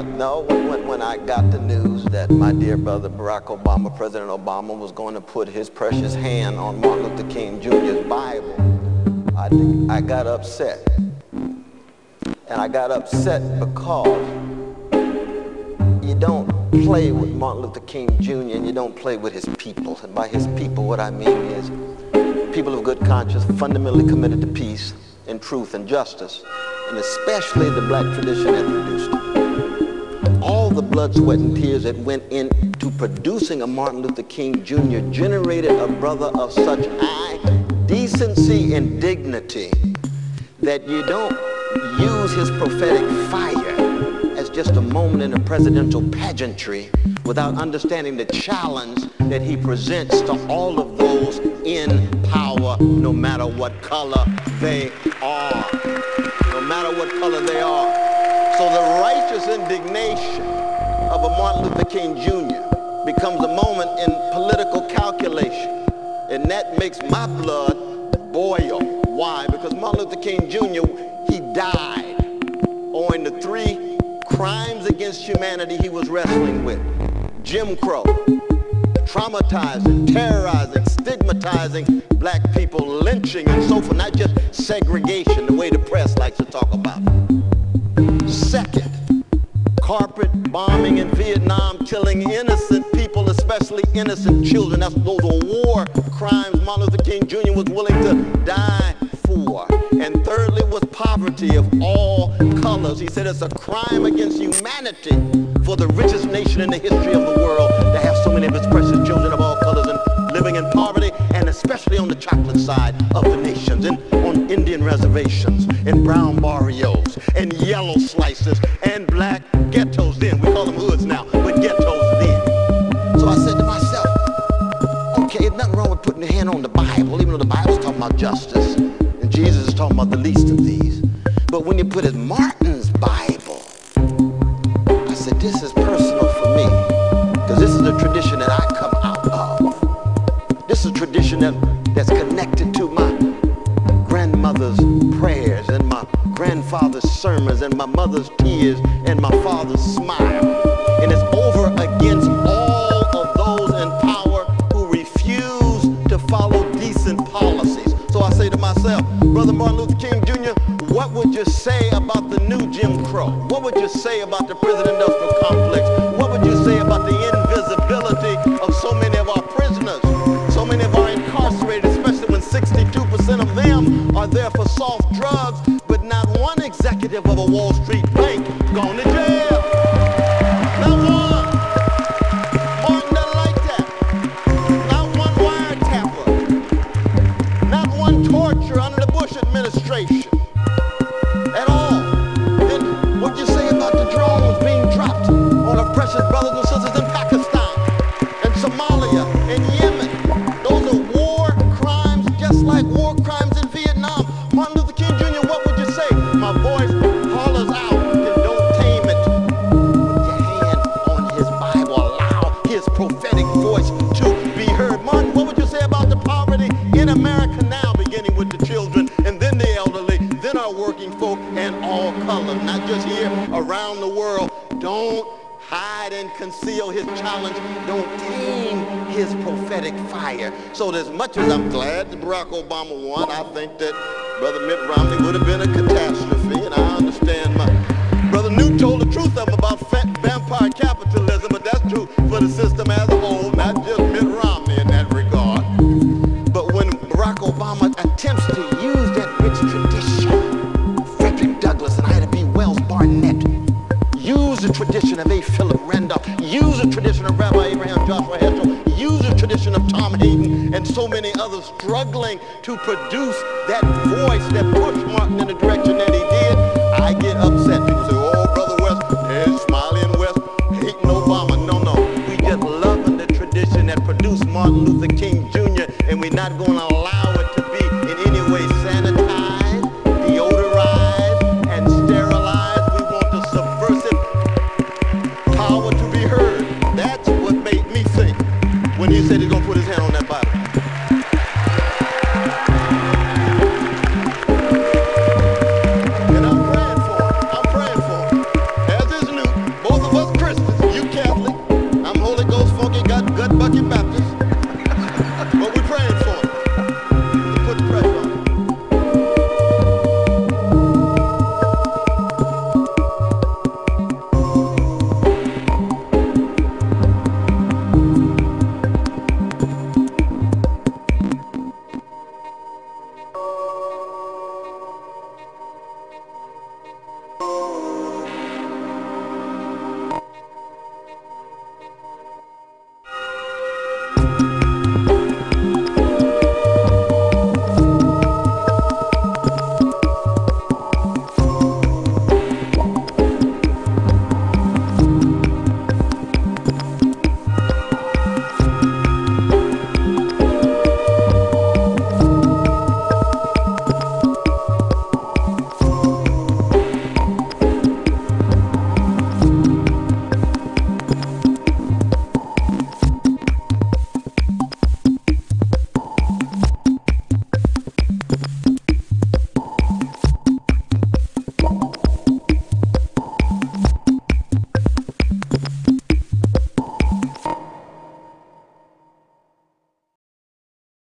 No, when I got the news that my dear brother Barack Obama, President Obama, was going to put his precious hand on Martin Luther King Jr.'s Bible, I got upset. And I got upset because you don't play with Martin Luther King Jr. and you don't play with his people. And by his people, what I mean is people of good conscience, fundamentally committed to peace and truth and justice, and especially the black tradition that produced it. All the blood, sweat, and tears that went into producing a Martin Luther King Jr. generated a brother of such high decency and dignity that you don't use his prophetic fire as just a moment in a presidential pageantry without understanding the challenge that he presents to all of those in power, no matter what color they are. No matter what color they are. So the righteous indignation of a Martin Luther King Jr. becomes a moment in political calculation. And that makes my blood boil. Why? Because Martin Luther King Jr., he died owing to 3 crimes against humanity he was wrestling with. Jim Crow, traumatizing, terrorizing, stigmatizing black people, lynching and so forth, not just segregation, the way the press likes to talk about it. Second, carpet bombing in Vietnam, killing innocent people, especially innocent children. Those are war crimes Martin Luther King Jr. was willing to die for. And thirdly was poverty of all colors. He said it's a crime against humanity for the richest nation in the history of the world to have so many of its precious children of all colors and living in poverty, and especially on the chocolate side of the nations, and on Indian reservations, and brown barrios, and yellow slices, and black ghettos then. We call them hoods now, but ghettos then. So I said to myself, okay, there's nothing wrong with putting your hand on the Bible, even though the Bible's talking about justice, and Jesus is talking about the least of these. But when you put it in Martin's Bible, I said, this is personal for me, because this is the tradition that I come out of. This is a tradition that's connected to my grandmother's prayers and my grandfather's sermons and my mother's tears and my father's smile. And it's over against all of those in power who refuse to follow decent policies. So I say to myself, Brother Martin Luther King Jr., what would you say about the new Jim Crow? What would you say about the prison-industrial complex? What would you say about the invisibility of so many of our prisoners, so many of our incarcerated, especially when 62% of them are there for soft drugs, but not one executive of a Wall Street bank gone to jail? Not one. Martin doesn't like that. Not one wiretapper. Not one torture under the Bush administration. At all. Then what you say about the drones being dropped on our precious brothers and sisters in Pakistan and Somalia and Yemen? Those are war crimes just like war crimes in Vietnam. Martin Luther King Jr., what would you say? My voice hollers out, and don't tame it. Put your hand on his Bible. Allow his prophetic voice to be heard. Martin, what would you say about the poverty in America now, beginning with the children and then the elderly, then our working folk and all colors, not just here, around the world? Don't hide and conceal his challenge. Don't tame his prophetic fire. So as much as I'm glad that Barack Obama won, I think that Brother Mitt Romney would have been a catastrophe, and I understand my Brother Newt told the truth of him about vampire capitalism, but that's true for the system as a whole, not just Mitt Romney in that regard. But when Barack Obama attempts to use that rich tradition, Frederick Douglass and Ida B. Wells Barnett, use the tradition of A. Philip Randolph, use the tradition of Rabbi Abraham Joshua Heschel, use the tradition of Tom Hayden and so many others struggling to produce that voice that pushed Martin in the direction that he did, I get upset. People say, oh, Brother West, there's Smiley and West hating Obama. No, we just loving the tradition that produced Martin Luther King Jr., and we're not going to allow it to be in any way sanitized, deodorized, and sterilized. We want the subversive power to